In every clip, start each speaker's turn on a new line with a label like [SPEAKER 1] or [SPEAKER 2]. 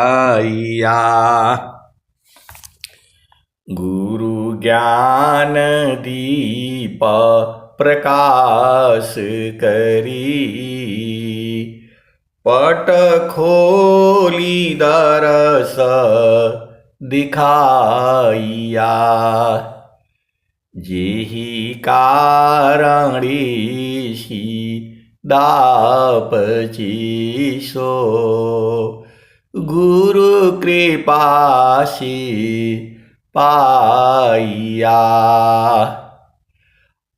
[SPEAKER 1] आया। गुरु ज्ञान दीप प्रकाश करी, पट खोली दरस दिखाइया। जेहि कारणि दापची सो, गुरु कृपासी पाइया।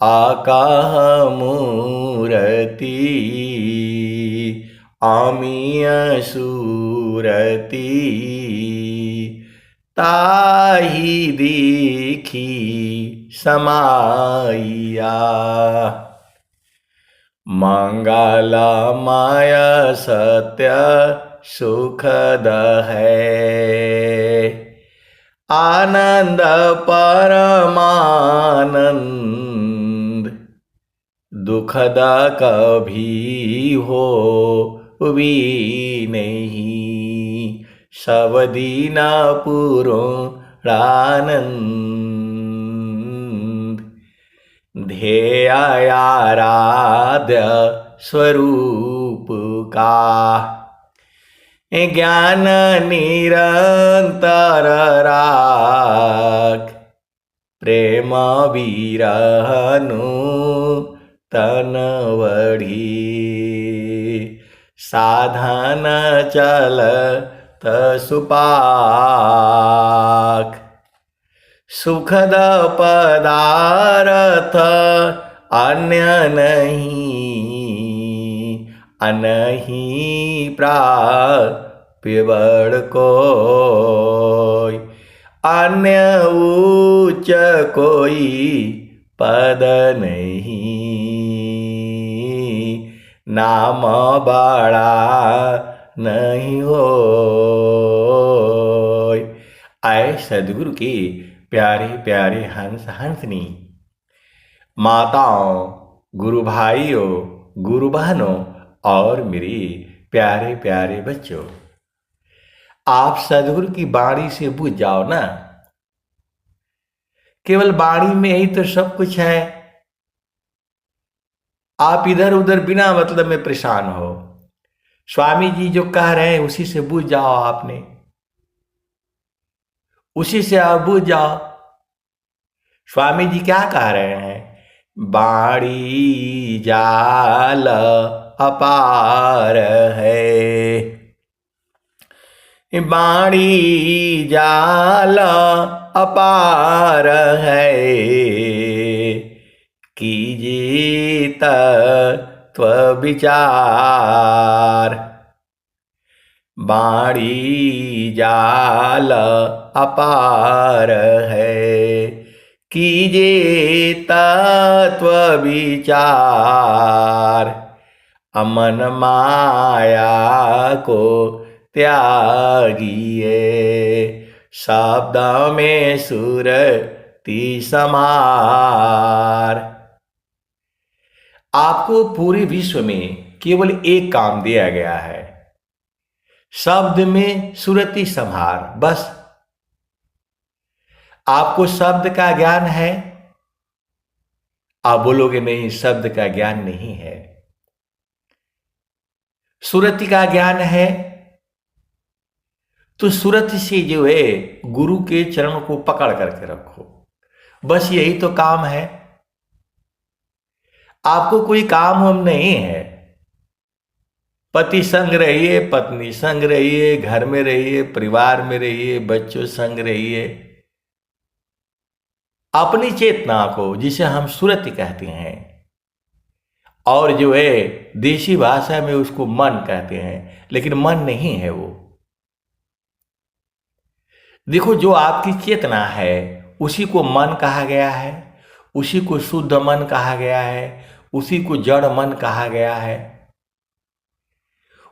[SPEAKER 1] आकाह मूरति अमीय सूरति, ताहि देखी समाइया। मंगलमय सत्य सुखद है, आनंद परमानंद दुखद कभी हो भी नहीं। सब दीन पूर्णानंद ध्येय आराध्य स्वरूप का, ज्ञान निरंतर राख। प्रेम विरहनु तन वढ़ी, साधन चलत सुपाख। सुखद पदारथ अन्य नहीं, अनहि प्राप्य बड़ कोई। अन्य उच्च कोई पद नहीं, नाम बड़ा नहीं होय। आए सदगुरु के प्यारे प्यारे हंस हंसनी, माताओं, गुरु भाइयों, गुरु बहनों और मेरे प्यारे प्यारे बच्चों, आप सदगुरु की वाणी से बुझ जाओ ना। केवल वाणी में ही तो सब कुछ है। आप इधर उधर बिना मतलब में परेशान हो। स्वामी जी जो कह रहे हैं उसी से बुझ जाओ। आपने उसी से आप बुझ जाओ। स्वामी जी क्या कह रहे हैं? बाड़ी जाल अपार है, बाड़ी जाल अपार है। कीजिए तत्व विचार, बाड़ी जाल अपार है। कीजिए तत्व विचार, अमन माया को त्यागिए। शब्द में सुरति समार। आपको पूरे विश्व में केवल एक काम दिया गया है, शब्द में सुरति संहार। बस आपको शब्द का ज्ञान है। आप बोलोगे नहीं, शब्द का ज्ञान नहीं है। सुरति का ज्ञान है तो सुरति से जो है गुरु के चरणों को पकड़ करके रखो। बस यही तो काम है। आपको कोई काम हम नहीं है। पति संग रहिए, पत्नी संग रहिए, घर में रहिए, परिवार में रहिए, बच्चों संग रहिए। अपनी चेतना को, जिसे हम सुरति कहते हैं, और जो है देशी भाषा में उसको मन कहते हैं, लेकिन मन नहीं है वो। देखो, जो आपकी चेतना है उसी को मन कहा गया है, उसी को शुद्ध मन कहा गया है, उसी को जड़ मन कहा गया है।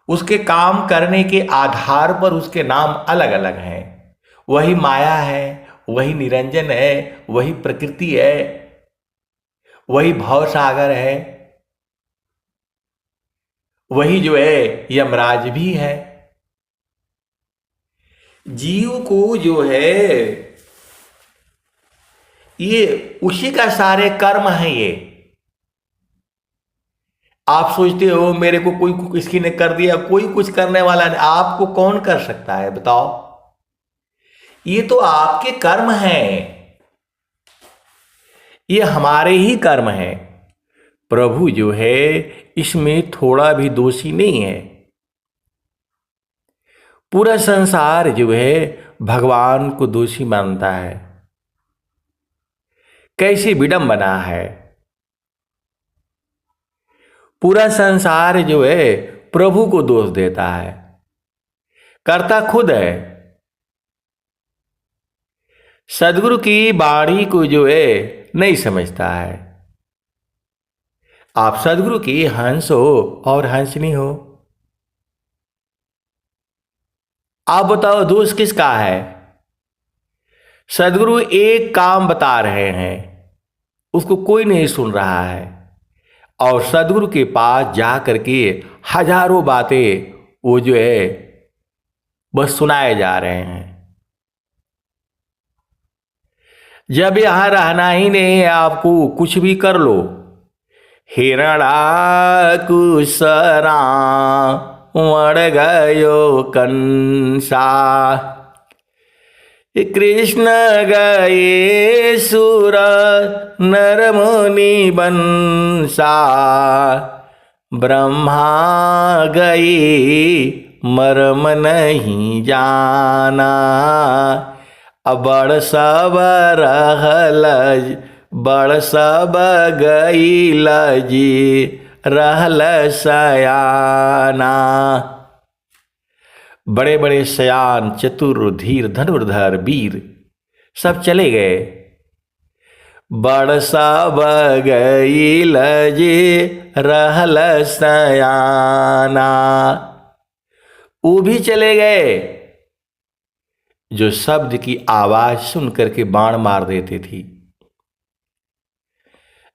[SPEAKER 1] उसके काम करने के आधार पर उसके नाम अलग अलग हैं। वही माया है, वही निरंजन है, वही प्रकृति है, वही भव सागर है, वही जो है यमराज भी है। जीव को जो है ये उसी का सारे कर्म है ये। आप सोचते हो मेरे को कोई किसी ने कर दिया, कोई कुछ करने वाला नहीं। आपको कौन कर सकता है बताओ? ये तो आपके कर्म हैं, ये हमारे ही कर्म हैं। प्रभु जो है इसमें थोड़ा भी दोषी नहीं है। पूरा संसार जो है भगवान को दोषी मानता है। कैसी विडंबना है। पूरा संसार जो है प्रभु को दोष देता है, करता खुद है। सदगुरु की वाणी को जो है नहीं समझता है। आप सदगुरु की हंस हो और हंसनी हो। आप बताओ दोष किसका है? सदगुरु एक काम बता रहे हैं, उसको कोई नहीं सुन रहा है, और सदगुरु के पास जा करके हजारों बातें वो जो है बस सुनाए जा रहे हैं। जब यहां रहना ही नहीं है आपको, कुछ भी कर लो। हिरणाकुसरा मर गयो कंसा, कृष्ण गए सुर नर मुनि बंसा, ब्रह्मा गई मर्म नहीं जाना, बड़ सब रहल बड़ सब गईल जी रहल सयाना। बड़े बड़े सयान चतुर धीर धनुर्धर वीर सब चले गए। बड़ सब गईल जी रहल सयाना, वो भी चले गए जो शब्द की आवाज सुन करके बाण मार देते थी।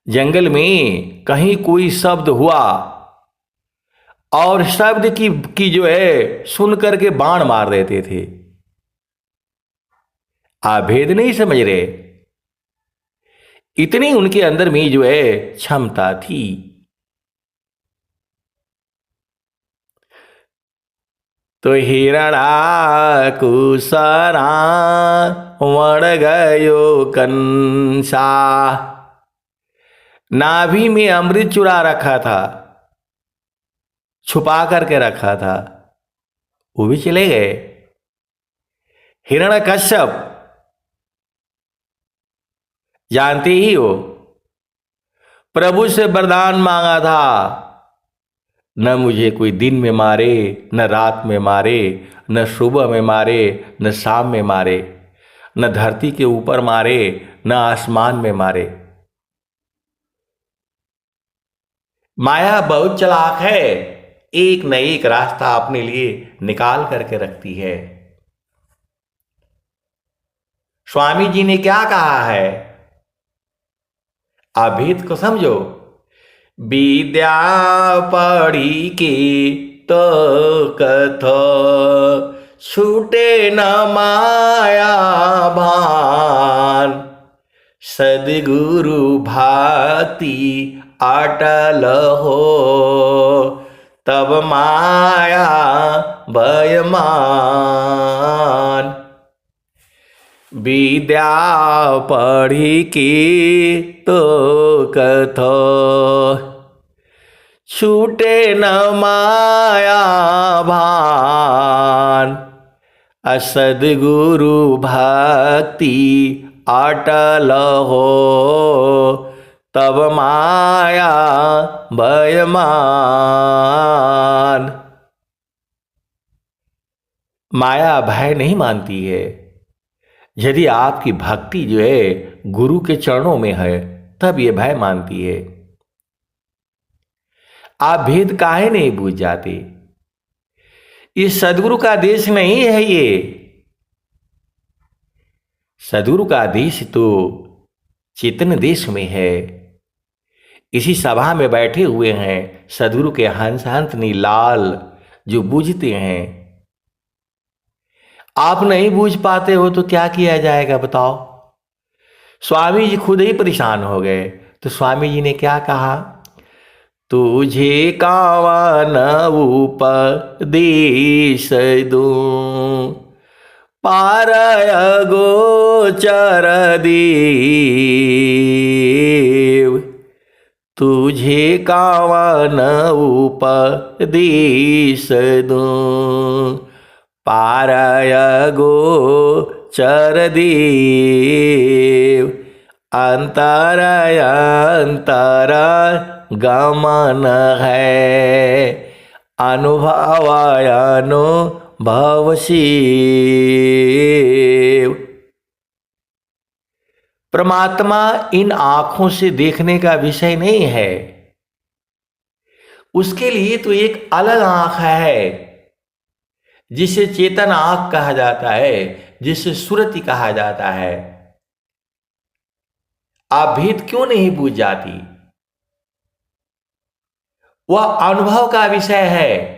[SPEAKER 1] जंगल में कहीं कोई शब्द हुआ और शब्द की जो है सुन करके बाण मार देते थे। आप भेद नहीं समझ रहे, इतनी उनके अंदर में जो है क्षमता थी। तो हिरणाकुसरा मर गयो कंसा, नाभि में अमृत चुरा रखा था, छुपा करके रखा था, वो भी चले गए। हिरण्यकश्यप जानते ही हो, प्रभु से वरदान मांगा था, न मुझे कोई दिन में मारे, न रात में मारे, न सुबह में मारे, न शाम में मारे, न धरती के ऊपर मारे, न आसमान में मारे। माया बहुत चालाक है, एक न एक रास्ता अपने लिए निकाल करके रखती है। स्वामी जी ने क्या कहा है, आप भेद को समझो। विद्या पढ़ी के तो कथ, छूटे न माया भान, सदगुरु भाति अटल हो, तब माया भयमान। विद्या पढ़ी की तो कथ, छूटे न माया भान, असदगुरु भक्ति अटल हो, तब माया भयमान। माया भय नहीं मानती है। यदि आपकी भक्ति जो है गुरु के चरणों में है, तब ये भय मानती है। आप भेद काहे नहीं बूझ जाते? ये सदगुरु का देश नहीं है। ये सदगुरु का देश तो चेतन देश में है। इसी सभा में बैठे हुए हैं सदगुरु के हंस हंस नीलाल जो बूझते हैं। आप नहीं बूझ पाते हो तो क्या किया जाएगा बताओ। स्वामी जी खुद ही परेशान हो गए। तो स्वामी जी ने क्या कहा, तुझे कावन उपदेश दूं, पारय गोचर देव, तुझे कावन उपदेश दूं, पारय गोचर देव, अंतर अंतर गमन है, अनुभव शिव। परमात्मा इन आंखों से देखने का विषय नहीं है, उसके लिए तो एक अलग आंख है जिसे चेतन आंख कहा जाता है, जिसे सुरति कहा जाता है। आप भेद क्यों नहीं बूझ जाती? वह अनुभव का विषय है।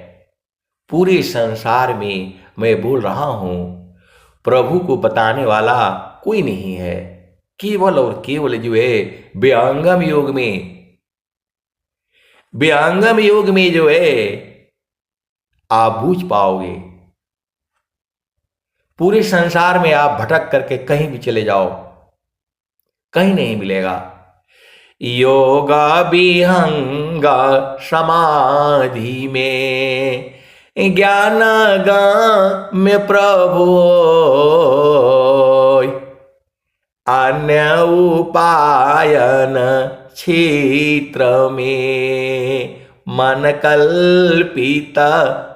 [SPEAKER 1] पूरे संसार में मैं बोल रहा हूं, प्रभु को बताने वाला कोई नहीं है। केवल और केवल जो है व्यंगम योग में, व्यंगम योग में जो है आप बूझ पाओगे। पूरे संसार में आप भटक करके कहीं भी चले जाओ, कहीं नहीं मिलेगा। योगा विहंगा समाधि में, ज्ञान में प्रभु अन्य उपायन क्षेत्र में, मन कल्पित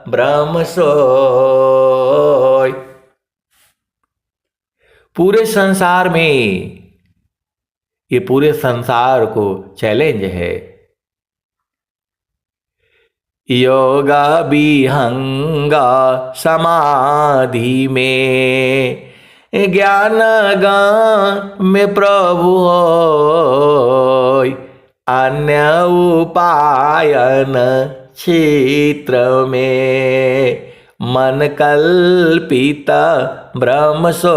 [SPEAKER 1] ब्रह्म सोय। पूरे संसार में, ये पूरे संसार को चैलेंज है। योगा विहंगा समाधि में, ज्ञान में प्रभु अन्य उपायन क्षेत्र में, मन कल्पित ब्रह्म सोय।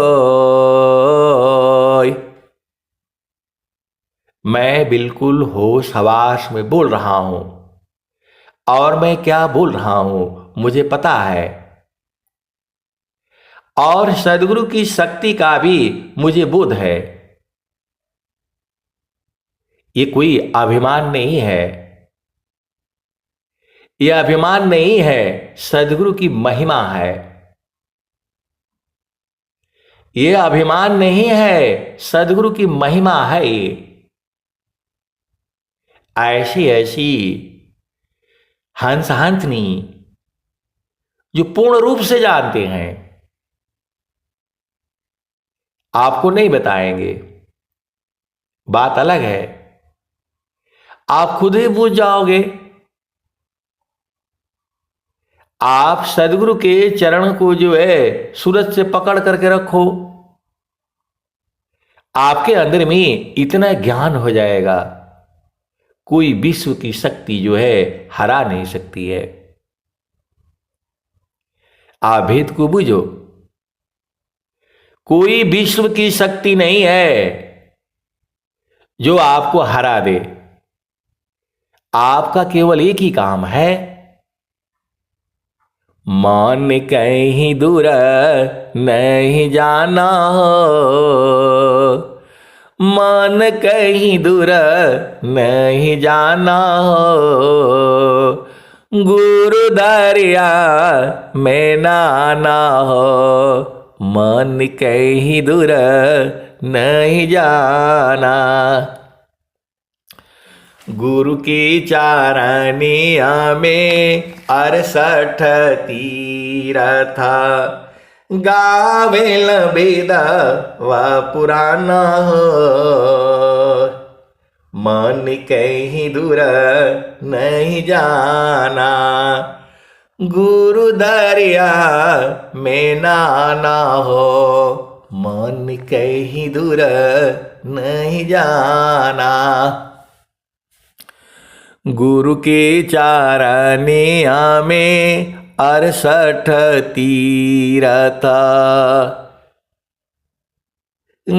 [SPEAKER 1] मैं बिल्कुल होश हवास में बोल रहा हूं, और मैं क्या बोल रहा हूं मुझे पता है, और सद्गुरु की शक्ति का भी मुझे बोध है। ये कोई अभिमान नहीं है, यह अभिमान नहीं है, सद्गुरु की महिमा है। यह अभिमान नहीं है, सद्गुरु की महिमा है। ऐसी ऐसी हंस हंसनी जो पूर्ण रूप से जानते हैं, आपको नहीं बताएंगे। बात अलग है, आप खुद ही बूझ जाओगे। आप सद्गुरु के चरण को जो है सूरज से पकड़ करके रखो, आपके अंदर में इतना ज्ञान हो जाएगा, कोई विश्व की शक्ति जो है हरा नहीं सकती है। आप भेद को बूझो, कोई विश्व की शक्ति नहीं है जो आपको हरा दे। आपका केवल एक ही काम है, मन कहीं दूर नहीं जाना हो, मन कहीं दूर नहीं जाना हो, गुरु दरिया में नाना हो, मन कहीं दूर नहीं जाना। गुरु की चारनिया में 68 तीरथ, गावेल वेद व पुराण हो, मन कहीं दूर नहीं जाना, गुरु दरिया में नाना हो, मन कहीं दूर नहीं जाना। गुरु के चारनिया में 68 तीरथ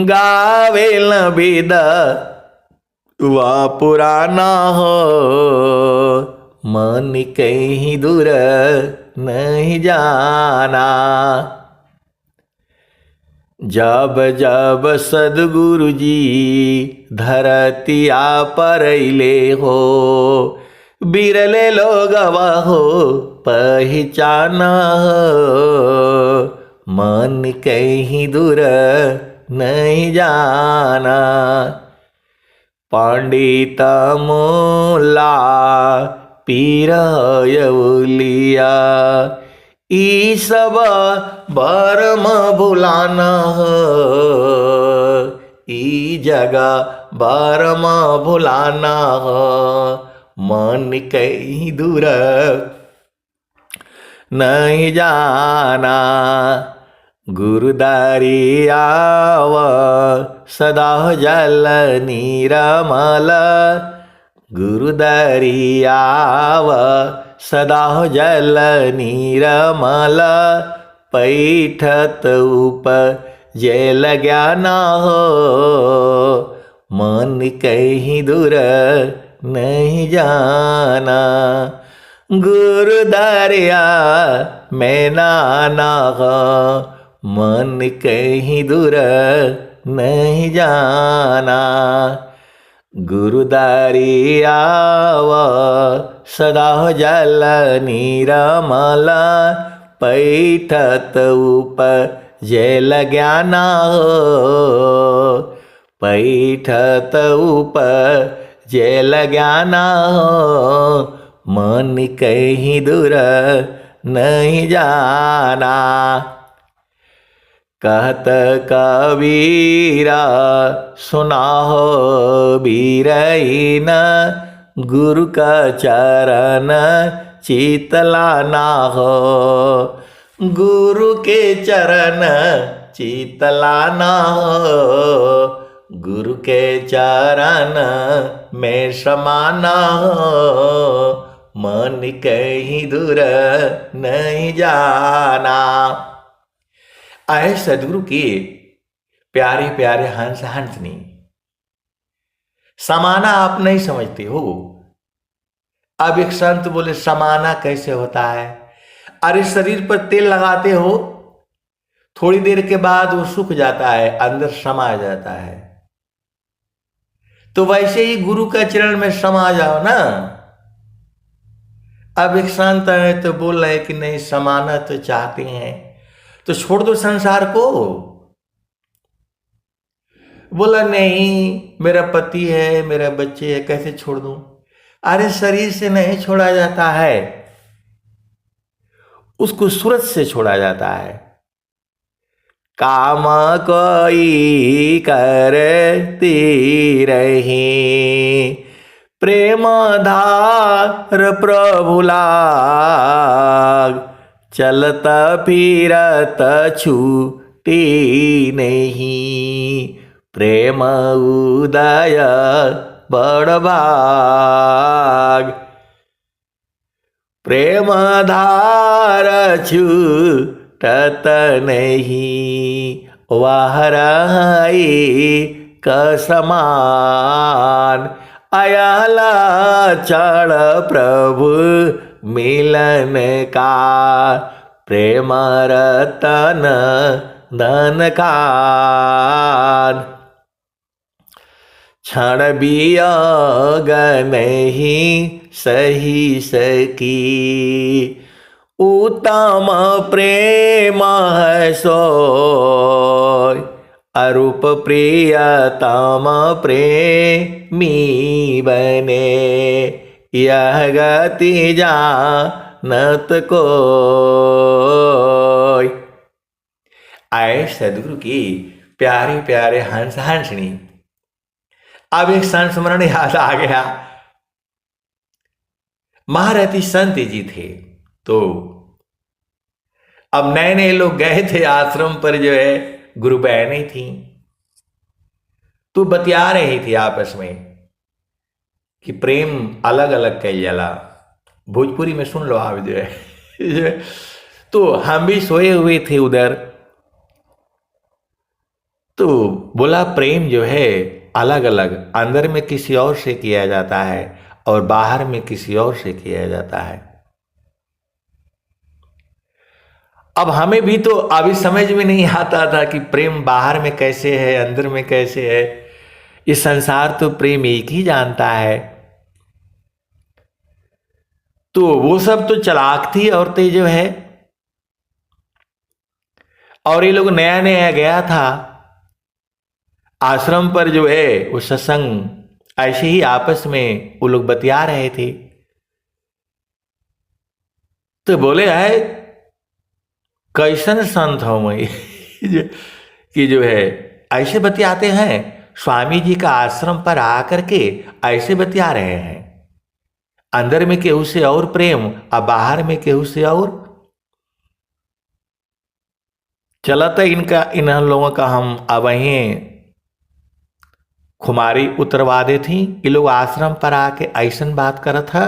[SPEAKER 1] गावेल वेद वा पुराना हो, मन कहीं दूर नहीं जाना। जब जब सदगुरु जी धरतिया पर अइले हो, बिरले लोग हो पहचाना हो, मन कहीं दूर नहीं जाना। पंडित मोला पीर यौलिया, ई सब बरम भुलाना हो, ई जगह बरम भुलाना हो, मन कहीं दूर नहीं जाना। गुरुदारी आव सदा जल निरमल, गुरुदारी आव सदा जल निरमल, पैठत उपजेल ज्ञान हो, मन कहीं दूर नहीं जाना। गुरुदारिया मैं नाना हो, मन कहीं दूर नहीं जाना। गुरुदारी आव सदा जल निरमल, पैठत उपजेल ज्ञान हो, पैठत उपजेल ज्ञान हो, मन कहीं दूर नहीं जाना। कहत कबीरा सुना हो बीरहीन, गुरु का चरण चितलाना हो, गुरु के चरण चितलाना हो, गुरु के चरण में समाना हो, मन कहीं दूर नहीं जाना। आए सदगुरु के प्यारे प्यारे हंस हंसनी, समाना आप नहीं समझते हो। अब एक संत बोले समाना कैसे होता है? अरे शरीर पर तेल लगाते हो, थोड़ी देर के बाद वो सूख जाता है, अंदर समा जाता है। तो वैसे ही गुरु का चरण में समा जाओ ना। अब एक संत है तो बोल रहे कि नहीं समाना तो चाहते हैं, तो छोड़ दो संसार को। बोला नहीं मेरा पति है, मेरा बच्चे है, कैसे छोड़ दूं? अरे शरीर से नहीं छोड़ा जाता है, उसको सूरत से छोड़ा जाता है। काम कोई करती रही, प्रेम धार प्रभु लाग, चलत फिरत छूटी नहीं, प्रेम उदय बड़ भाग। प्रेम धार छूटत नहीं, वाह रही कसमान, अयला चढ़ प्रभु मिलन का, प्रेम रतन धन खान। क्षण वियोग नहीं सही सकी, उत्तम प्रेम है सोय, अरूप प्रियतम प्रेमी बने, यह गति जानत कोय। आए सदगुरु की प्यारे प्यारे हंस हंसनी। अब एक संस्मरण याद आ गया। महारथी संत जी थे, तो अब नए नए लोग गए थे आश्रम पर, जो है गुरु बहनें थी, तो बतिया रही थी आपस में कि प्रेम अलग अलग कई जला। भोजपुरी में सुन लो आप, जो है तो हम भी सोए हुए थे उधर। तो बोला प्रेम जो है अलग अलग, अंदर में किसी और से किया जाता है और बाहर में किसी और से किया जाता है। अब हमें भी तो अभी समझ में नहीं आता था कि प्रेम बाहर में कैसे है, अंदर में कैसे है। इस संसार तो प्रेम एक ही जानता है। तो वो सब तो चालाक थी औरतें जो है, और ये लोग नया नया गया था आश्रम पर जो है वो सत्संग, ऐसे ही आपस में वो लोग बतिया रहे थे। तो बोले है कैसन संत हो मैं कि जो है ऐसे बतियाते हैं, स्वामी जी का आश्रम पर आकर के ऐसे बतिया रहे हैं, अंदर में केहू से और प्रेम और बाहर में केहू से और। चला था इनका, इन लोगों का हम अब वहीं खुमारी उतरवा दे थी। ये लोग आश्रम पर आके ऐसन बात कर था।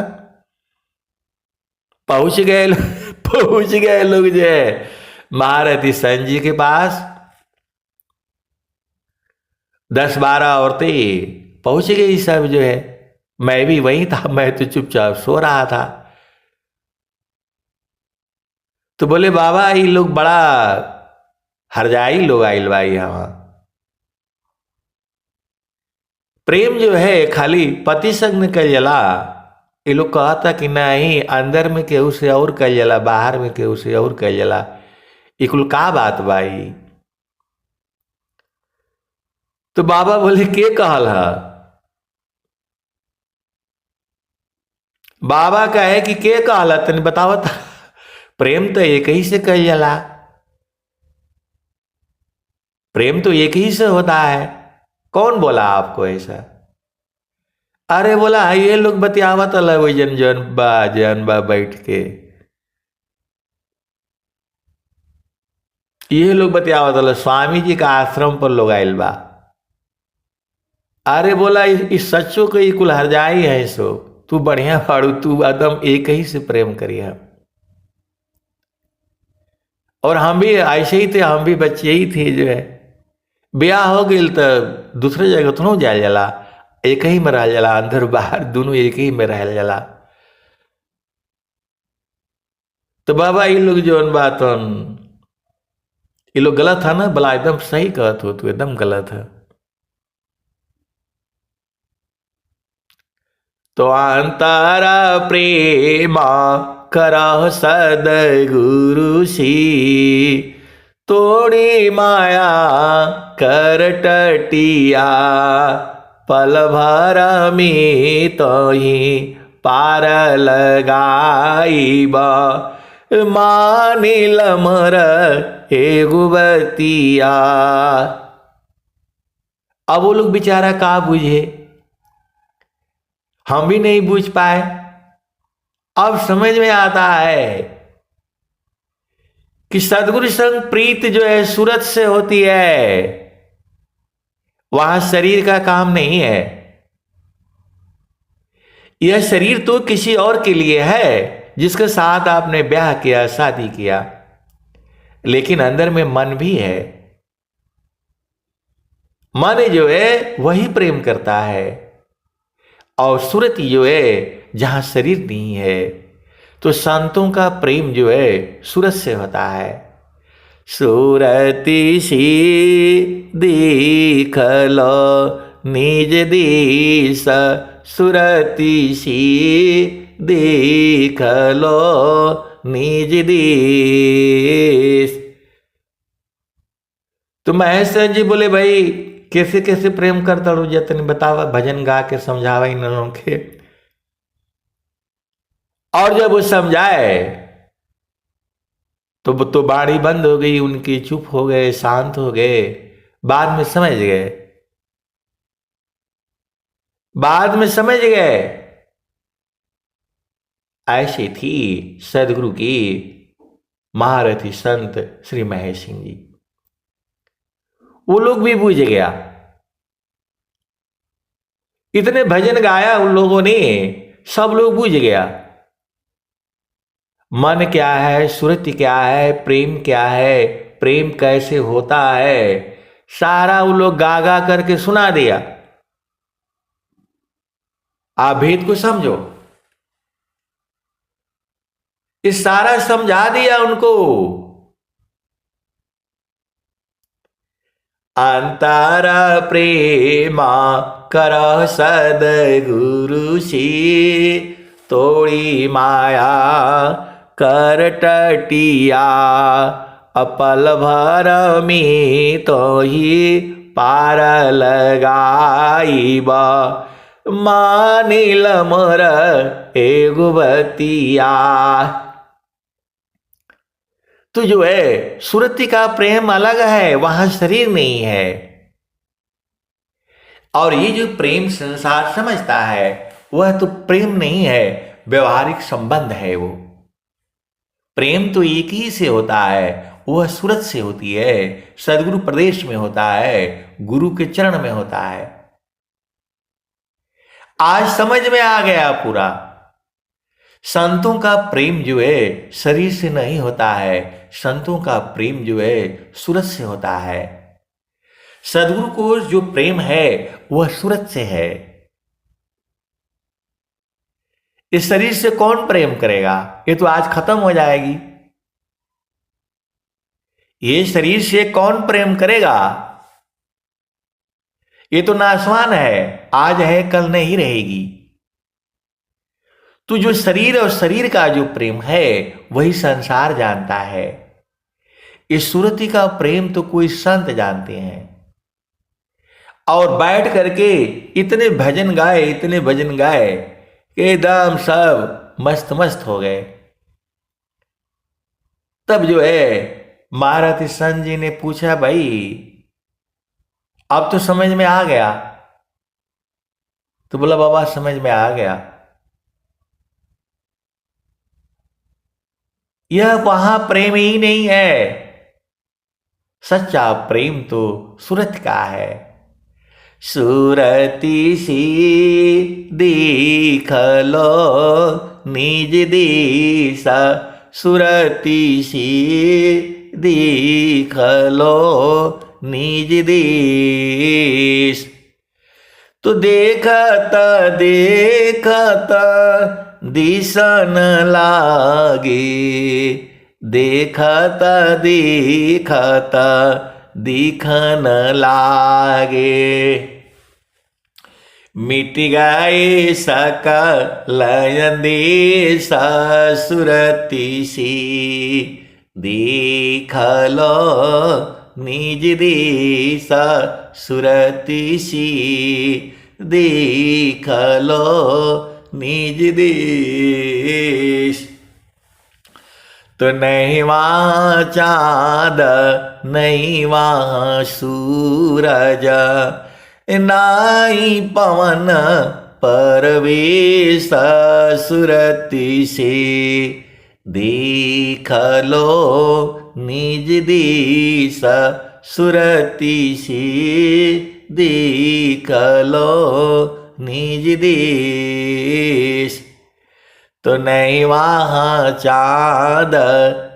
[SPEAKER 1] पहुंच गए पहुंच गए लोग जो है महारथी संत जी के पास। 10-12 औरतें पहुंच गई सब जो है। मैं भी वही था, मैं तो चुपचाप सो रहा था। तो बोले बाबा ये लोग बड़ा हरजाई लोग आइल बा यहाँ। प्रेम जो है खाली पति संग में कल जला। ये लोग कहता कि नहीं, अंदर में केहू से और कल जला, बाहर में केहू से और कल जला। ये कुल का बात भाई। तो बाबा बोले के कहल है। बाबा कहे कि के कहला तनी बतावत प्रेम तो एक ही से कल जला, प्रेम तो एक ही से होता है। कौन बोला आपको ऐसा। अरे बोला ये लोग बतियावत अलग वही जन बा बैठ के, ये लोग बतियावत अलग स्वामी जी का आश्रम पर लोग आयल बा। अरे बोला इस सच्चो को ये कुल हरजाई है सो, तू बढ़िया फाड़ू, तू एकदम एक ही से प्रेम करिए। और हम भी ऐसे ही थे, हम भी बच्चे ही थे जो है। ब्याह हो गई तो दूसरे जगह तो नहीं जायल जला, एक ही में रह जला, अंदर बाहर दोनों एक ही में रह जला। तो बाबा ये लोग जो बात ये लोग गलत है ना, भला एकदम सही कहत हो, तू एकदम गलत है। तो अंतरा प्रेमा करह सदगुरु सी, तोड़ी माया कर टटिया, पल भर में तो ही पार लगाईबा, मानिल मर हे गुबतिया। अब वो लोग बेचारा का बुझे, हम भी नहीं बूझ पाए। अब समझ में आता है कि सदगुरु संग प्रीत जो है सूरत से होती है, वहां शरीर का काम नहीं है। यह शरीर तो किसी और के लिए है जिसके साथ आपने ब्याह किया, शादी किया, लेकिन अंदर में मन भी है। मन जो है वही प्रेम करता है, और सुरति जो है जहां शरीर नहीं है। तो संतों का प्रेम जो है सूरत से होता है। सूरति सी देख लो निज देश, सुरति सी देख लो निज देश। तो महेश जी बोले भाई कैसे कैसे प्रेम करता रू जतन बतावा, भजन गा के समझावा इन लोगों के। और जब वो समझाए तो बाड़ी बंद हो गई उनकी, चुप हो गए, शांत हो गए। बाद में समझ गए, बाद में समझ गए। ऐसी थी सदगुरु की महारथी संत श्री महेश सिंह जी। वो लोग भी बूझ गया, इतने भजन गाया उन लोगों ने, सब लोग बूझ गया। मन क्या है, सुरति क्या है, प्रेम क्या है, प्रेम कैसे होता है, सारा वो लोग गा गा करके सुना दिया। आप भेद को समझो, इस सारा समझा दिया उनको। अंतरा प्रेमा कर सदगुरु सी, तोड़ी माया कर टटिया, अपल भर में तो ही पार लगाईबा, मानिल मोर एगो बतिया। तो जो है सुरति का प्रेम अलग है, वहां शरीर नहीं है। और ये जो प्रेम संसार समझता है वह तो प्रेम नहीं है, व्यवहारिक संबंध है। वो प्रेम तो एक ही से होता है, वह सूरत से होती है, सदगुरु प्रदेश में होता है, गुरु के चरण में होता है। आज समझ में आ गया पूरा। संतों का प्रेम जो है शरीर से नहीं होता है, संतों का प्रेम जो है सूरत से होता है। सदगुरु को जो प्रेम है वह सूरत से है। इस शरीर से कौन प्रेम करेगा, ये तो आज खत्म हो जाएगी। ये शरीर से कौन प्रेम करेगा, ये तो नाशवान है, आज है कल नहीं रहेगी। तो जो शरीर और शरीर का जो प्रेम है वही संसार जानता है। इस सुरति का प्रेम तो कोई संत जानते हैं। और बैठ करके इतने भजन गाए, इतने भजन गाए कि एकदम सब मस्त मस्त हो गए। तब जो है महारथी संत जी ने पूछा, भाई अब तो समझ में आ गया। तो बोला, बाबा समझ में आ गया। यह वहां प्रेम ही नहीं है, सच्चा प्रेम तो सूरत का है। सूरती सी देख लो निज दिशा, सूरती सी देख लो निज देश। तो देखता देखता दिसन लागे, देखता देखता दिखन लागे। मिट गए सकल देश सुरति सी, देख लो निज देश सुरति सी, देख लो निज देश। तो नहीं वहाँ चाँद नहीं वहाँ सूरज, नाई पवन परवेश सुरति से, देख लो निज देश सुरति से, देख लो निज देश। तो नहीं वहाँ चाँद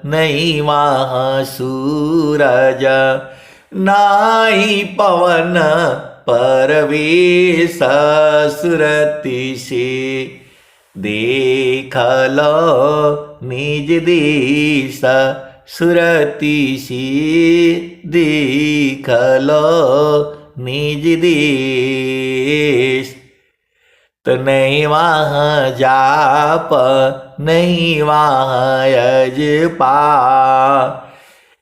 [SPEAKER 1] नहीं वहाँ सूरज, नाई पवन परवेश सुरति से, देख लो निज देश सुरति से, देख लो निज देश। तो नहीं वहाँ जाप नहीं वहाँ यजपा,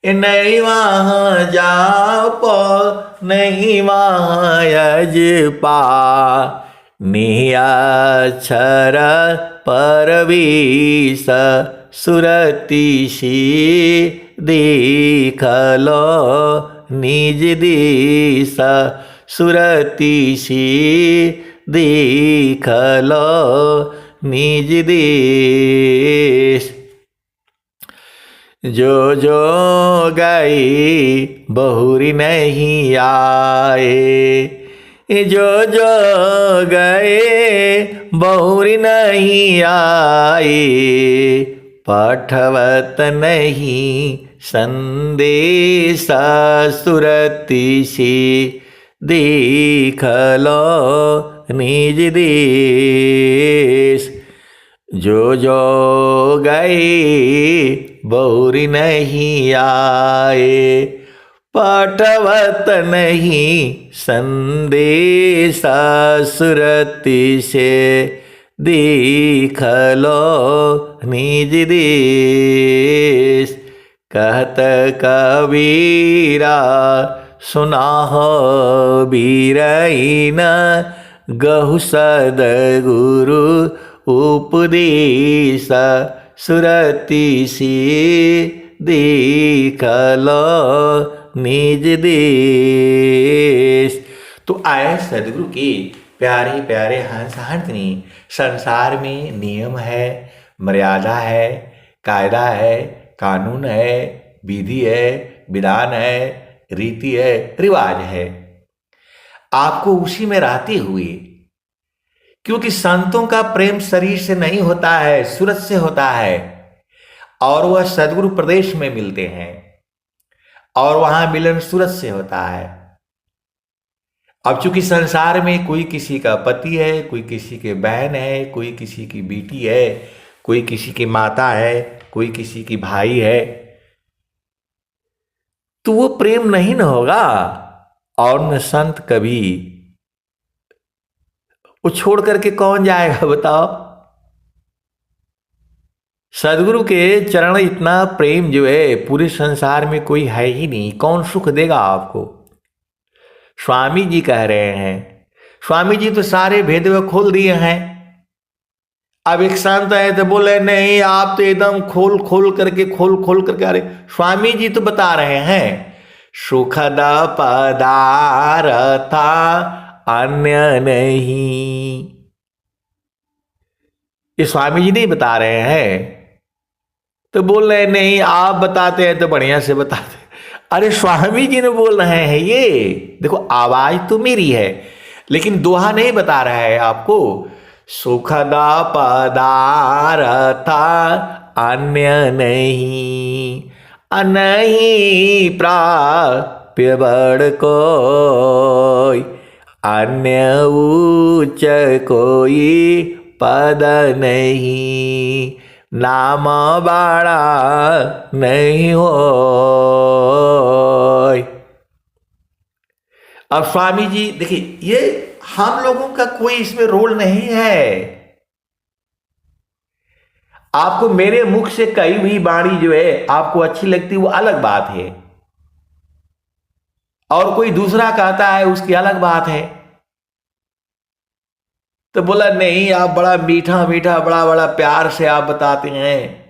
[SPEAKER 1] नहीं वहाँ जाप नहीं वहाँ यजपा, निअक्षर परवेश सुरति से, देख लो निज देश सुरति से, देख लो निज देश। जो जो गए बहुरी नहीं आए, जो जो गए बहुरी नहीं आए, पठवत नहीं संदेश सुरति से, देख लो निज देश। जो जो गए बहुरी नहीं आए, पठवत नहीं संदेश सुरति से, देख लो निज देश। कहत कबीरा सुना हो बीरईन, गहु सद्गुरु उपदेश सुरति से, देख लो निज देश। तो आए सदगुरु के प्यारे प्यारे हंस हंसनी। संसार में नियम है, मर्यादा है, कायदा है, कानून है, विधि है, विधान है, रीति है, रिवाज है। आपको उसी में रहते हुए, क्योंकि संतों का प्रेम शरीर से नहीं होता है, सूरत से होता है, और वह सदगुरु प्रदेश में मिलते हैं, और वहां मिलन सूरत से होता है। अब चूंकि संसार में कोई किसी का पति है, कोई किसी के बहन है, कोई किसी की बेटी है, कोई किसी की माता है, कोई किसी की भाई है, तो वो प्रेम नहीं न होगा। और न संत कभी, वो छोड़ करके कौन जाएगा बताओ। सदगुरु के चरण इतना प्रेम जो है पूरे संसार में कोई है ही नहीं, कौन सुख देगा आपको। स्वामी जी कह रहे हैं, स्वामी जी तो सारे भेद खोल दिए हैं। अब एक संत है तो बोले नहीं आप तो एकदम खोल खोल करके, अरे स्वामी जी तो बता रहे हैं सुखद पदार्थ अन्य नहीं। ये स्वामी जी नहीं बता रहे हैं, तो बोल रहे नहीं आप बताते हैं तो बढ़िया से बताते। अरे स्वामी जी ने बोल रहे हैं, ये देखो आवाज तो मेरी है लेकिन दोहा नहीं बता रहा है आपको। सुखद पदार्थ अन्य नहीं, नहीं प्राप्य बड़ कोई, अन्य उच्च कोई पद नहीं, नाम बड़ा नहीं हो। अब स्वामी जी देखिए, ये हम लोगों का कोई इसमें रोल नहीं है। आपको मेरे मुख से कही हुई वाणी जो है आपको अच्छी लगती है वो अलग बात है, और कोई दूसरा कहता है उसकी अलग बात है। तो बोला नहीं आप बड़ा मीठा मीठा बड़ा बड़ा प्यार से आप बताते हैं,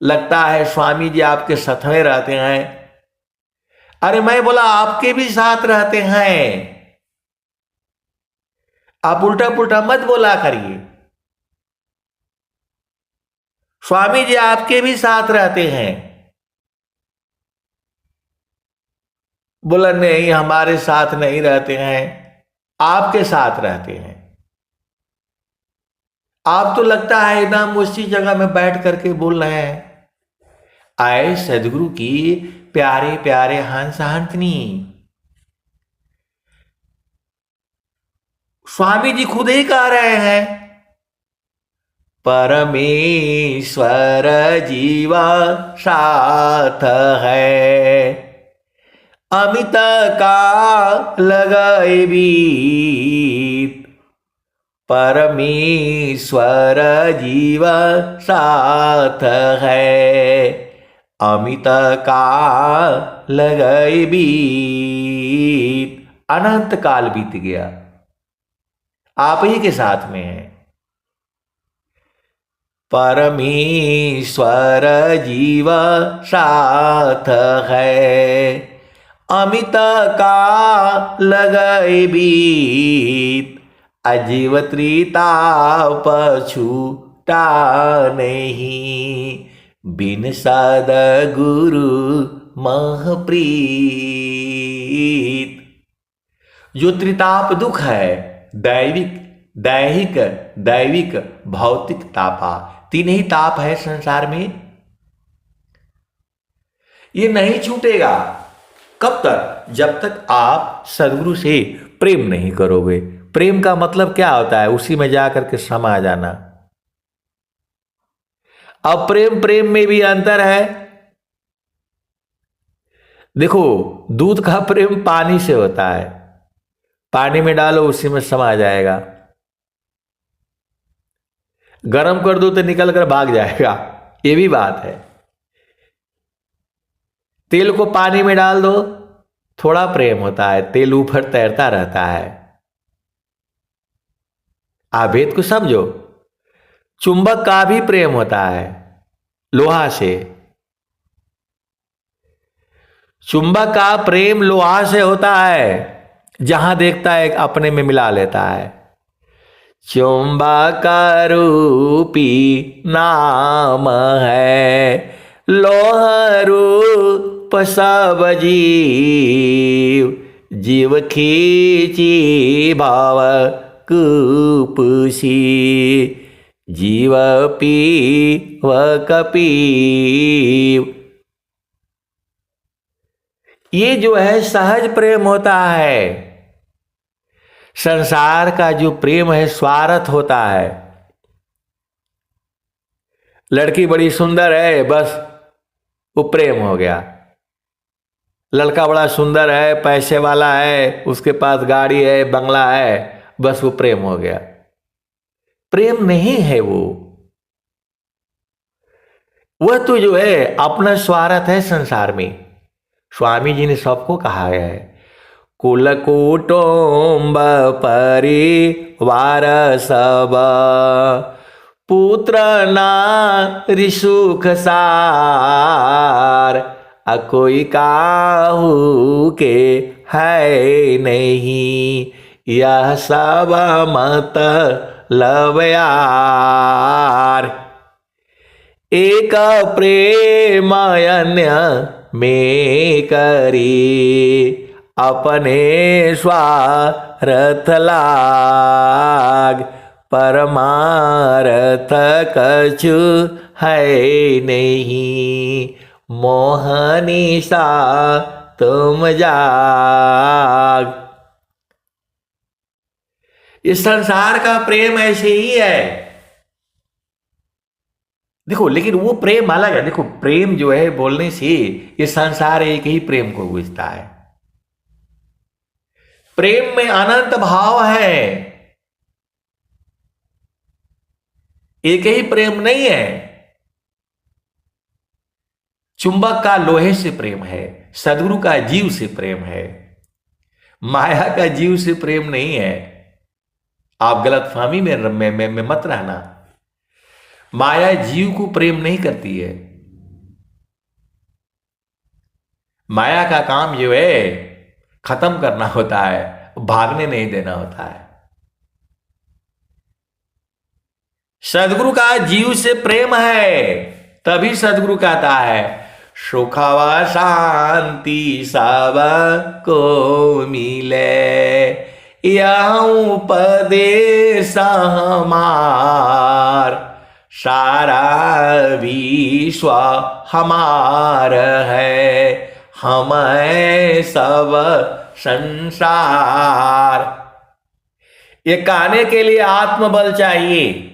[SPEAKER 1] लगता है स्वामी जी आपके साथ में रहते हैं। अरे मैं बोला आपके भी साथ रहते हैं, आप उल्टा पुल्टा मत बोला करिए। स्वामी जी आपके भी साथ रहते हैं। बोला नहीं हमारे साथ नहीं रहते हैं, आपके साथ रहते हैं। आप तो लगता है एकदम उसी जगह में बैठ करके बोल रहे हैं। आए सदगुरु की प्यारे प्यारे हंस हंसनी। स्वामी जी खुद ही कह रहे हैं परमेश्वर जीवा साथ है, अमित का लगाए बीत। परमेश्वर जीवा साथ है, अमित का लगाए बीत। अनंत काल बीत गया, आप ही के साथ में है। परमेश्वर जीव साथ है, अमित का लगाए बीत। अजीव त्रिताप छूटा नहीं, बिन सद्गुरु महप्रीत। जो त्रिताप दुख है, दैविक दैहिक दैविक भौतिक तापा, तीन ही ताप है संसार में। ये नहीं छूटेगा। कब तक? जब तक आप सदगुरु से प्रेम नहीं करोगे। प्रेम का मतलब क्या होता है? उसी में जाकर के समा जाना। अब प्रेम प्रेम में भी अंतर है। देखो, दूध का प्रेम पानी से होता है, पानी में डालो उसी में समा जाएगा। गरम कर दो तो निकल कर भाग जाएगा, ये भी बात है। तेल को पानी में डाल दो, थोड़ा प्रेम होता है, तेल ऊपर तैरता रहता है। आप भेद को समझो। चुंबक का भी प्रेम होता है लोहा से। चुंबक का प्रेम लोहा से होता है, जहां देखता है अपने में मिला लेता है। चुंबक रूपी नाम है, लोह रूप सब जीव। जीव खींची भाव कूपसी, जीव पीव कपीव। ये जो है सहज प्रेम होता है। संसार का जो प्रेम है स्वार्थ होता है। लड़की बड़ी सुंदर है, बस वो प्रेम हो गया। लड़का बड़ा सुंदर है, पैसे वाला है, उसके पास गाड़ी है, बंगला है, बस वो प्रेम हो गया। प्रेम नहीं है वो। वह तो जो है अपना स्वार्थ है संसार में। स्वामी जी ने सबको कहा है, कुल कुटुंब परिवार सब, पुत्र नारी सुख सार। कोई काहू के है नहीं, यह सब मत लब यार। एक प्रेम अन्य में करी, अपने स्वार्थ लाग। परमार्थ कछु है नहीं, मोहनी सा तुम जाग। इस संसार का प्रेम ऐसे ही है। देखो, लेकिन वो प्रेम अलग है। देखो, प्रेम जो है बोलने से ये संसार एक ही प्रेम को बुझता है। प्रेम में अनंत भाव है, एक ही प्रेम नहीं है। चुंबक का लोहे से प्रेम है, सदगुरु का जीव से प्रेम है, माया का जीव से प्रेम नहीं है। आप गलतफहमी में मत रहना। माया जीव को प्रेम नहीं करती है। माया का काम जो है खत्म करना होता है, भागने नहीं देना होता है। सदगुरु का जीव से प्रेम है, तभी सदगुरु कहता है, सुखवा शांति सब को मिले, यह उपदेश हमार। सारा विश्व हमार है, हम सब संसार। ये कहने के लिए आत्मबल चाहिए।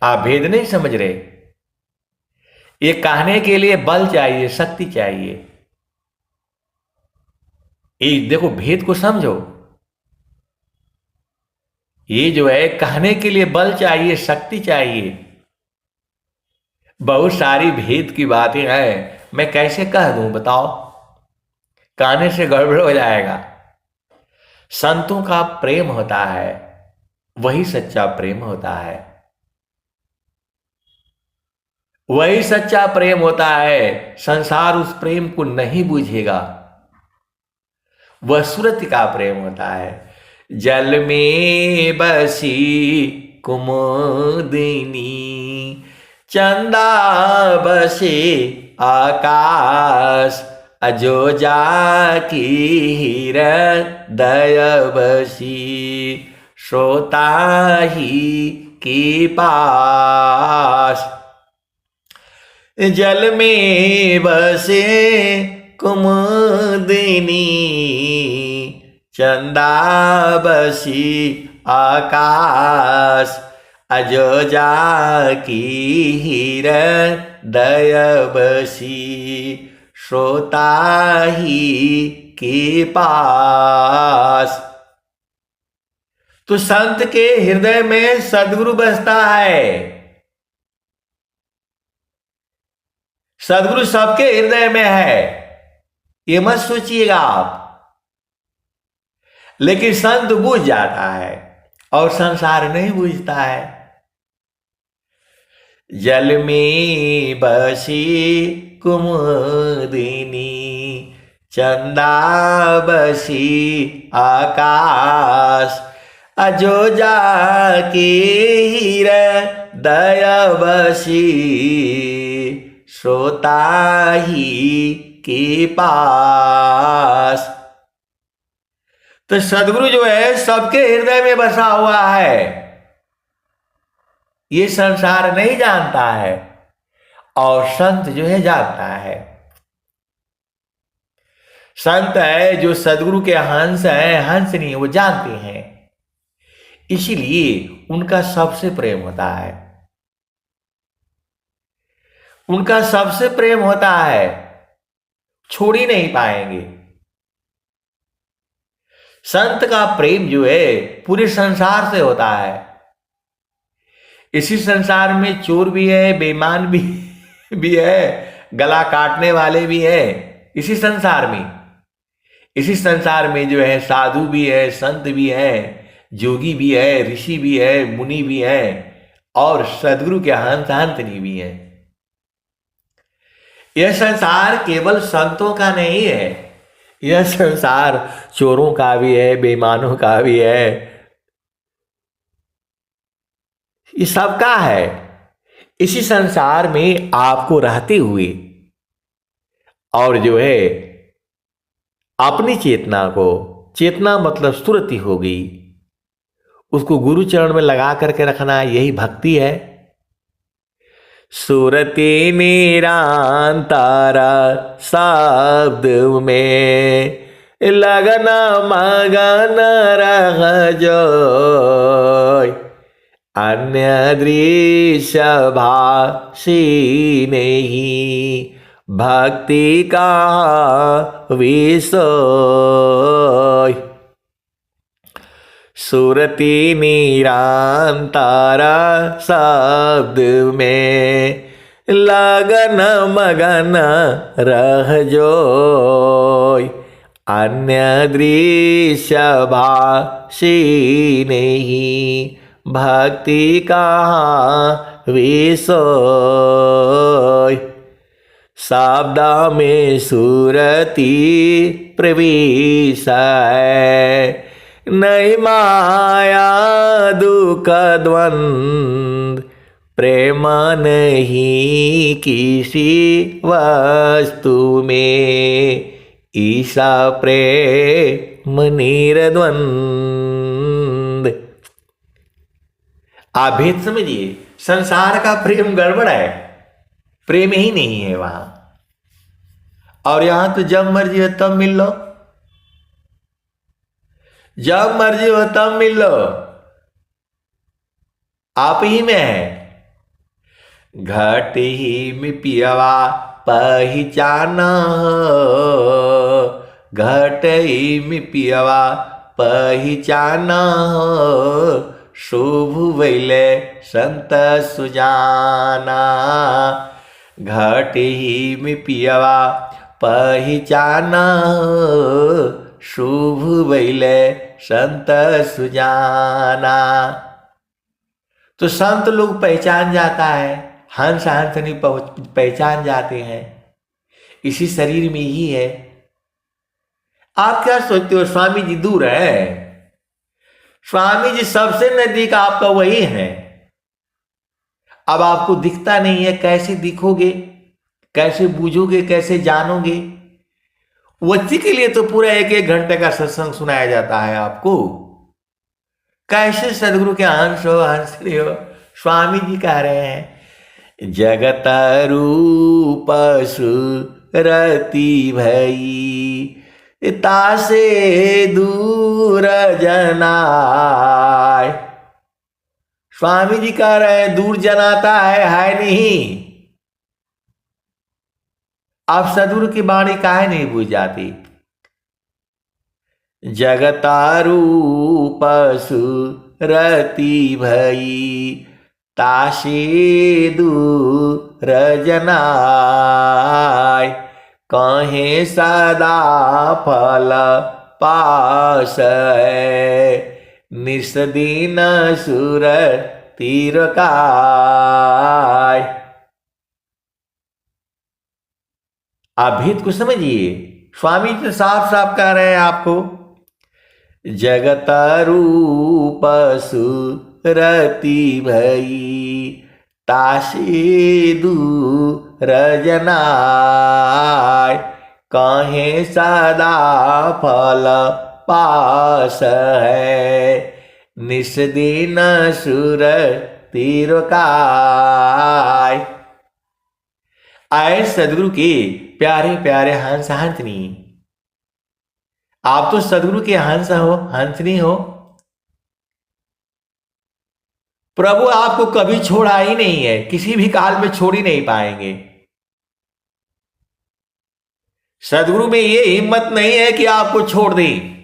[SPEAKER 1] आप भेद नहीं समझ रहे। ये कहने के लिए बल चाहिए, शक्ति चाहिए। ये देखो, भेद को समझो। ये जो है कहने के लिए बल चाहिए, शक्ति चाहिए। बहुत सारी भेद की बातें हैं, मैं कैसे कह दूं बताओ? कहने से गड़बड़ हो जाएगा। संतों का प्रेम होता है, वही सच्चा प्रेम होता है। वही सच्चा प्रेम होता है। संसार उस प्रेम को नहीं बुझेगा। वह सुरति का प्रेम होता है। जल में बसी कुमुदिनी, चंदा बसे आकाश। अजो जाकी हृदय बसी, श्रोता ही के पास। जल में बसे कुमुदिनी, चंदा बसी आकाश, अजो जाकी हृदय बसी, श्रोता ही के पास। तो संत के हृदय में सदगुरु बसता है। सदगुरु सबके हृदय में है, ये मत सोचिएगा आप। लेकिन संत बूझ जाता है और संसार नहीं बूझता है। जल में बसी कुमुदिनी, चंदा बसी आकाश, अजो जाके हृदय बसी, श्रोता ही के पास। तो सदगुरु जो है सबके हृदय में बसा हुआ है, ये संसार नहीं जानता है और संत जो है जानता है। संत है जो सदगुरु के हंस हैं, हंस नहीं वो जानते हैं, इसीलिए उनका सबसे प्रेम होता है। उनका सबसे प्रेम होता है, छोड़ ही नहीं पाएंगे। संत का प्रेम जो है पूरे संसार से होता है। इसी संसार में चोर भी है, बेईमान भी है, गला काटने वाले भी है। इसी संसार में जो है साधु भी है, संत भी है, जोगी भी है, ऋषि भी है, मुनि भी है और सदगुरु के हंसनी भी है। यह संसार केवल संतों का नहीं है, यह संसार चोरों का भी है, बेईमानों का भी है, ये सबका है। इसी संसार में आपको रहते हुए और जो है अपनी चेतना मतलब सुरति हो गई, उसको गुरु चरण में लगा करके रखना, यही भक्ति है। सुरति निरंतर शब्द में लगन मगन रह जोय, अन्य दृश्य भाषी नहीं भक्ति का विषय। सुरति निरंतर शब्द में लगन मगन रह जोय, अन्य दृश्य भाषी नहीं भक्ति का विषय। शब्द में सुरति प्रवेश है, नहीं माया दुख द्वंद, प्रेम नहीं किसी वस्तु में, ईसा प्रेम निर्द्वंद। आप भेद समझिए, संसार का प्रेम गड़बड़ है, प्रेम ही नहीं है वहां। और यहां तो जब मर्जी हो तब मिल लो, जब मर्जी हो तब मिल लो, आप ही में है। घट ही में पियवा पहचाना, घट ही में पियवा पहचाना, शुभ वैले संत सुजाना। घट ही में पियवा पहचाना, शुभ वैले संत सुजाना। तो संत लोग पहचान जाता है, हंस हंसनी पहचान जाते हैं, इसी शरीर में ही है। आप क्या सोचते हो स्वामी जी दूर है? स्वामी जी सबसे नजदीक आपका वही है। अब आपको दिखता नहीं है, कैसे दिखोगे, कैसे बूझोगे, कैसे जानोगे? उसी के लिए तो पूरा 1-1 घंटे का सत्संग सुनाया जाता है आपको। कैसे सदगुरु के अंश हो, हंस रहे हो? स्वामी जी कह रहे हैं जगत रूप सुरति भई तासे दूर जनाय। स्वामी जी कह रहे हैं दूर जनाता है नहीं। आप सदगुरु की वाणी काहे नहीं बुझ जाती। जगतारूप सुरति भई तासे दूर जनाय। कहे सदा फल पास है निस दिन सुर तीर काय। आप भेद को समझिए। स्वामी जी साफ साफ कह रहे हैं आपको जगत रूप सुरति भई तासे दूर जनाय। कहे सदा फल पास है निस दिन सुर तीर काय। आए सदगुरु के प्यारे प्यारे हंस हंसनी। आप तो सदगुरु के हंस हो, हंसनी हो। प्रभु आपको कभी छोड़ा ही नहीं है, किसी भी काल में छोड़ ही नहीं पाएंगे। सदगुरु में ये हिम्मत नहीं है कि आपको छोड़ दें,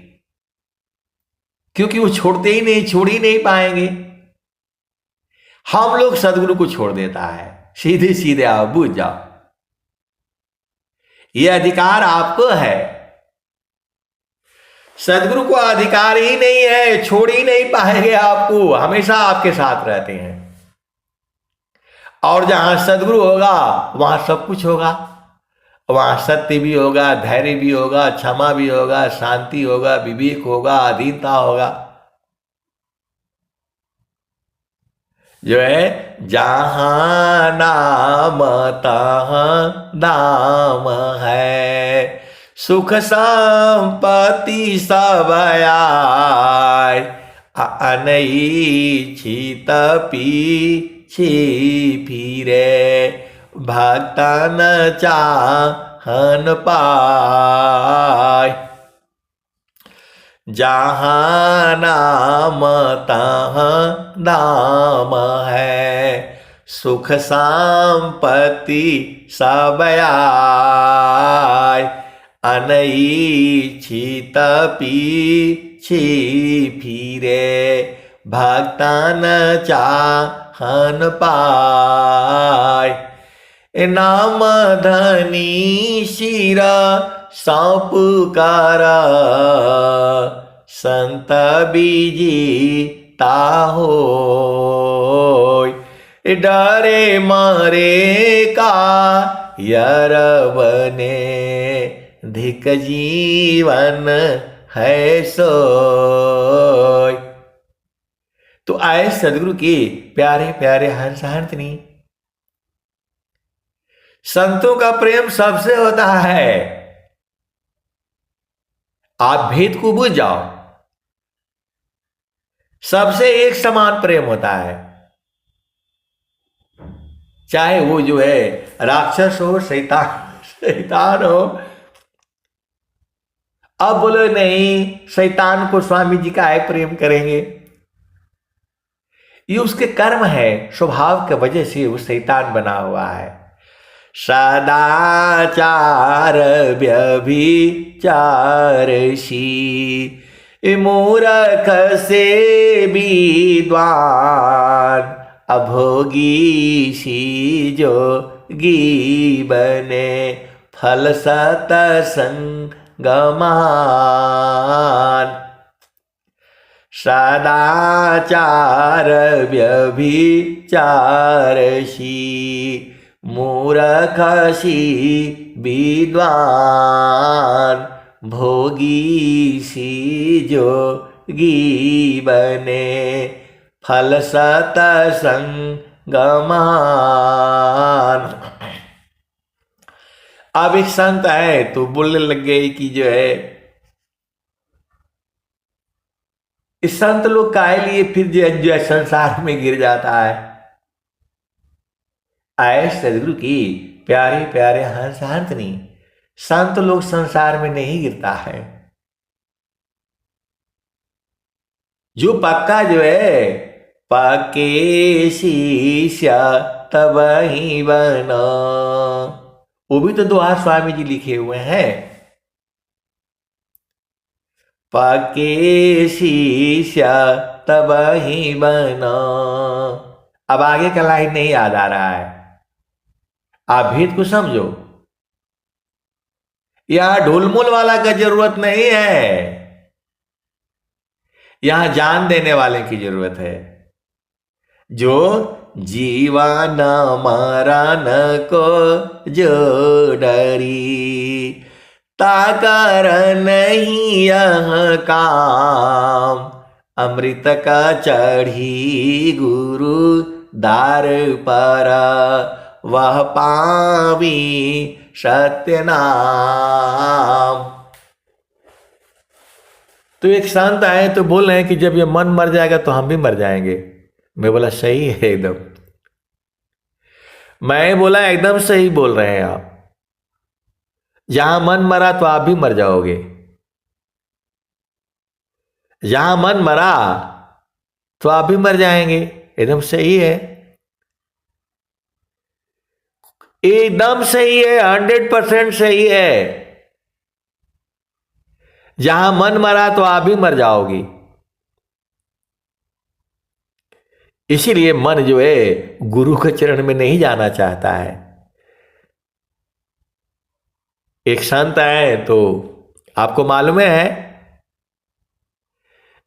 [SPEAKER 1] क्योंकि वो छोड़ते ही नहीं, छोड़ ही नहीं पाएंगे। हम लोग सदगुरु को छोड़ देता है। सीधे सीधे आओ, बुझ जाओ, ये अधिकार आपको है। सदगुरु को अधिकार ही नहीं है, छोड़ ही नहीं पाएंगे आपको, हमेशा आपके साथ रहते हैं। और जहां सदगुरु होगा वहां सब कुछ होगा। वहां सत्य भी होगा, धैर्य भी होगा, क्षमा भी होगा, शांति होगा, विवेक होगा, अधीनता होगा। जो है जहां नाम तहां दाम है सुख संपत्ति सब आय। अनईच्छित पीछे फिरे भक्तन चाहन पाय। जहां नाम तहां दाम है सुख संपत्ति सब आय। अनईच्छित पीछे फिरे भक्तन चाहन पाय। नाम धनी शिरा सौंप कर संत बीजीता होय। डरे मरे का यर बने धिक जीवन है सोय। तो आए सदगुरु के प्यारे प्यारे हंस हंसनी। संतों का प्रेम सबसे होता है। आप भेद को बुझ जाओ, सबसे एक समान प्रेम होता है। चाहे वो जो है राक्षस हो, शैतान हो। अब बोलो नहीं, शैतान को स्वामी जी का प्रेम करेंगे। ये उसके कर्म है, स्वभाव के वजह से वो शैतान बना हुआ है। सदाचार व्यभिचारसी मूर्ख से विद्वान अभोगी सी जोगी बने फल सतसंगमान। सदाचार व्यभिचारसी मूर्खसी विद्वान भोगी सी जोगी बने फल सतसंगमान। अब एक संत है तो बोलने लग गए कि जो है इस संत लोग काहे लिए फिर जो है संसार में गिर जाता है। आए सदगुरु की प्यारे प्यारे हंस हंसनी। संत लोग संसार में नहीं गिरता है। जो पक्का जो है, पक्के शीशा तब ही बना, वो भी तो दोहा स्वामी जी लिखे हुए हैं। पक्के शीशा तब ही बना। अब आगे का लाइन नहीं याद आ रहा है, आप भेद को समझो। यहां ढोलमोल वाला का जरूरत नहीं है, यहां जान देने वाले की जरूरत है। जो जीवन मरण को जो डरी, ताकर नहीं यह काम, अमृत का चढ़ी गुरु दार पर, वह पावी सत्य नाम। तो एक संत आए तो बोल रहे हैं कि जब ये मन मर जाएगा तो हम भी मर जाएंगे। मैं बोला सही है एकदम। मैं बोला एकदम सही बोल रहे हैं आप। जहां मन मरा तो आप भी मर जाओगे। जहां मन मरा तो आप भी मर जाएंगे। एकदम सही है, एकदम सही है, 100% सही है। जहां मन मरा तो आप भी मर जाओगी। इसीलिए मन जो है गुरु के चरण में नहीं जाना चाहता है। एक संत आए तो आपको मालूम है,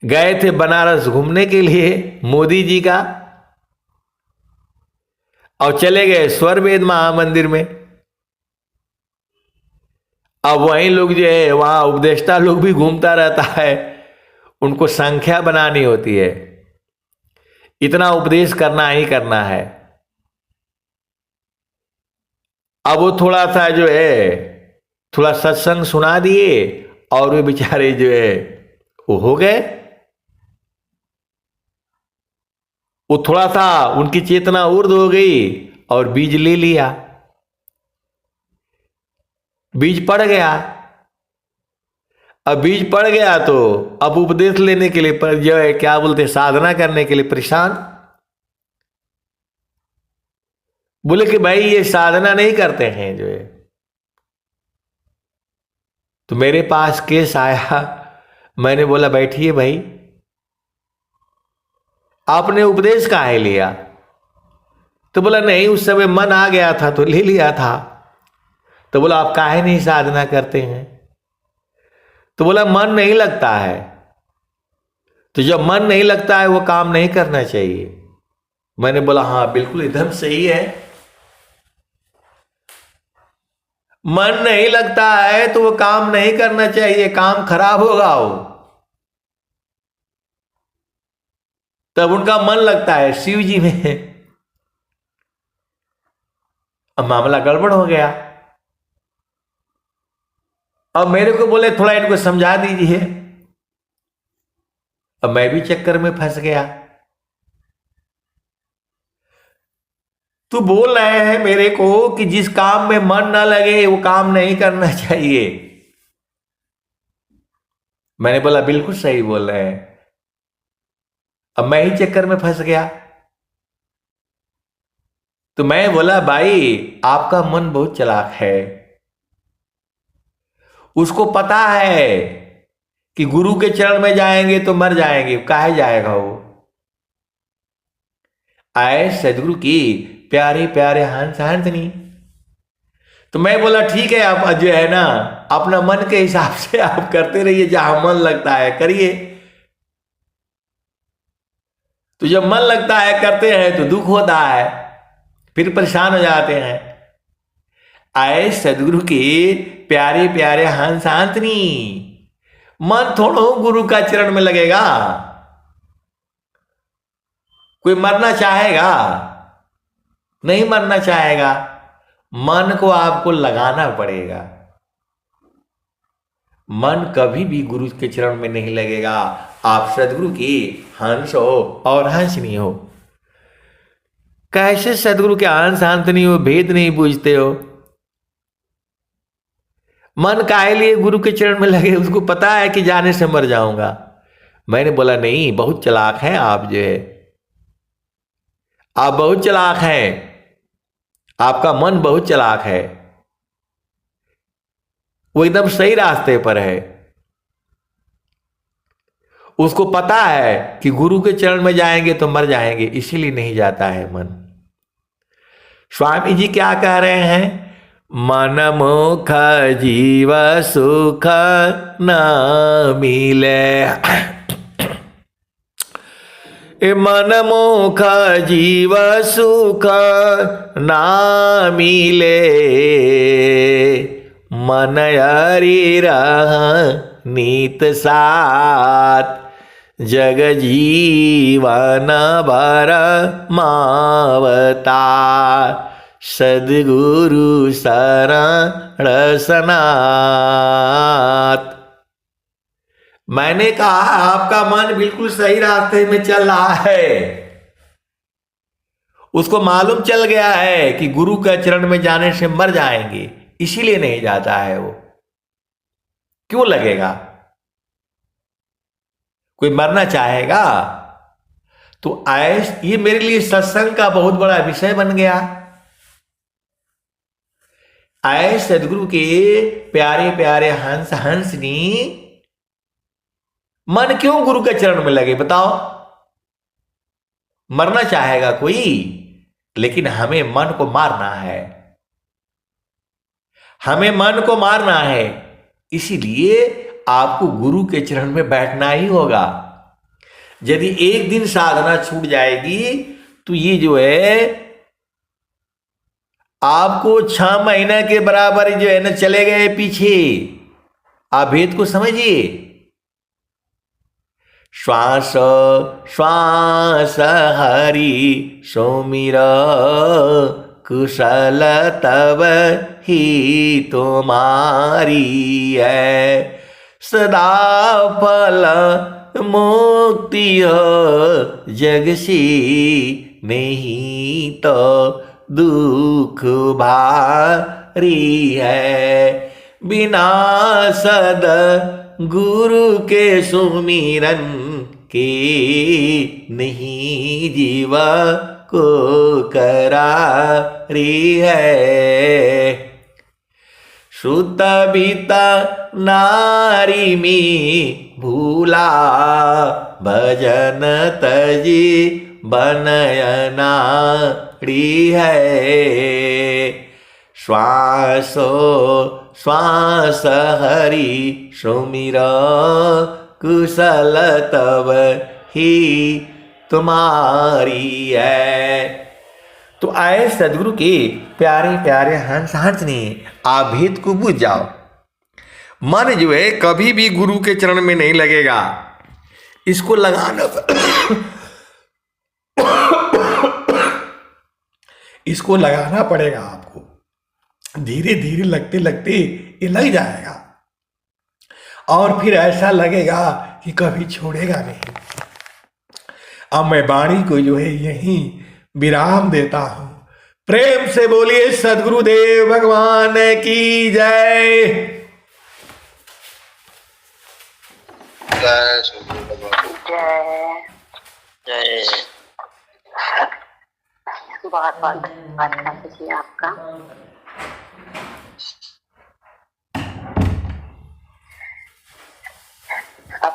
[SPEAKER 1] गए थे बनारस घूमने के लिए मोदी जी का, और चले गए स्वर वेद महामंदिर में। अब वही लोग जो है वहां उपदेष्टा लोग भी घूमता रहता है, उनको संख्या बनानी होती है, इतना उपदेश करना ही करना है। अब वो थोड़ा सा जो है थोड़ा सत्संग सुना दिए और वे बेचारे जो है वो हो गए। वो थोड़ा सा उनकी चेतना ऊर्ध हो गई और बीज ले लिया, बीज पड़ गया। अब बीज पड़ गया तो अब उपदेश लेने के लिए पर जो है क्या बोलते साधना करने के लिए परेशान। बोले कि भाई ये साधना नहीं करते हैं जो है। तो मेरे पास केस आया, मैंने बोला बैठिए भाई, आपने उपदेश काहे लिया? तो बोला नहीं उस समय मन आ गया था तो ले लिया था। तो बोला आप काहे नहीं साधना करते हैं? तो बोला मन नहीं लगता है। तो जब मन नहीं लगता है वो काम नहीं करना चाहिए। मैंने बोला हाँ बिल्कुल एकदम सही है, मन नहीं लगता है तो वो काम नहीं करना चाहिए, काम खराब होगा वो। तब उनका मन लगता है शिव जी में। अब मामला गड़बड़ हो गया। अब मेरे को बोले थोड़ा इनको समझा दीजिए। अब मैं भी चक्कर में फंस गया। तू बोल रहे हैं मेरे को कि जिस काम में मन ना लगे वो काम नहीं करना चाहिए। मैंने बोला बिल्कुल सही बोल रहे हैं। अब मैं ही चक्कर में फंस गया। तो मैं बोला भाई आपका मन बहुत चालाक है, उसको पता है कि गुरु के चरण में जाएंगे तो मर जाएंगे, काहे जाएगा वो? आए सदगुरु की प्यारे प्यारे हंस हंसनी। तो मैं बोला ठीक है, आप जो है ना अपना मन के हिसाब से आप करते रहिए, जहां मन लगता है करिए। तो जब मन लगता है करते हैं तो दुख होता है, फिर परेशान हो जाते हैं। आए सदगुरु के प्यारे प्यारे हंस हंसनी। मन थोड़ा गुरु का चरण में लगेगा। कोई मरना चाहेगा? नहीं मरना चाहेगा। मन को आपको लगाना पड़ेगा। मन कभी भी गुरु के चरण में नहीं लगेगा। आप सदगुरु की हंस हो और हंसनी हो। कैसे सदगुरु के अंश अंत नहीं हो, भेद नहीं बूझते हो? मन काहे लिए गुरु के चरण में लगे? उसको पता है कि जाने से मर जाऊंगा। मैंने बोला नहीं, बहुत चालाक हैं आप, जो है आप बहुत चालाक हैं, आपका मन बहुत चालाक है, वो एकदम सही रास्ते पर है। उसको पता है कि गुरु के चरण में जाएंगे तो मर जाएंगे, इसीलिए नहीं जाता है मन। स्वामी जी क्या कह रहे हैं? मन मुख जीव सुख न मिले, मन मुख जीव सुख ना मिले, मन हरि रह नीत साथ, जग जीवन भर मावता, सद्गुरु शरण सनात। मैंने कहा आपका मन बिल्कुल सही रास्ते में चल रहा है, उसको मालूम चल गया है कि गुरु के चरण में जाने से मर जाएंगे, इसीलिए नहीं जाता है वो। क्यों लगेगा? कोई मरना चाहेगा? तो ये मेरे लिए सत्संग का बहुत बड़ा विषय बन गया। आए सदगुरु के प्यारे प्यारे हंस हंसनी, मन क्यों गुरु के चरण में लगे बताओ? मरना चाहेगा कोई, लेकिन हमें मन को मारना है, हमें मन को मारना है। इसीलिए आपको गुरु के चरण में बैठना ही होगा। यदि एक दिन साधना छूट जाएगी तो ये जो है आपको 6 महीने के बराबर जो है ना चले गए पीछे। आप भेद को समझिए। श्वास श्वास हरि सोमिर, कुशल तब ही तुम्हारी है, सदा फल मुक्ति हो जग सी, नहीं तो दुख भारी है, बिना सद गुरु के सुमिरन के, नहीं जीवा को करारी है। श्रुत बीता नारी में भूला, भजन तजी बनयनाड़ी है, श्वासो श्वास हरि सुमिर, कुशल तब ही तुम्हारी है। तो आए सदगुरु के प्यारे प्यारे हंस हंसने, आप भेद को बुझ जाओ। मन जो है कभी भी गुरु के चरण में नहीं लगेगा, इसको लगाना इसको लगाना पड़ेगा आपको। धीरे धीरे लगते लगते ये लग जाएगा और फिर ऐसा लगेगा कि कभी छोड़ेगा नहीं। अब मैं वाणी को जो है यहीं विराम देता हूं। प्रेम से बोलिए सद्गुरुदेव भगवान की जय।
[SPEAKER 2] जय जय। बहुत बहुत धन्यवाद जी आपका। अब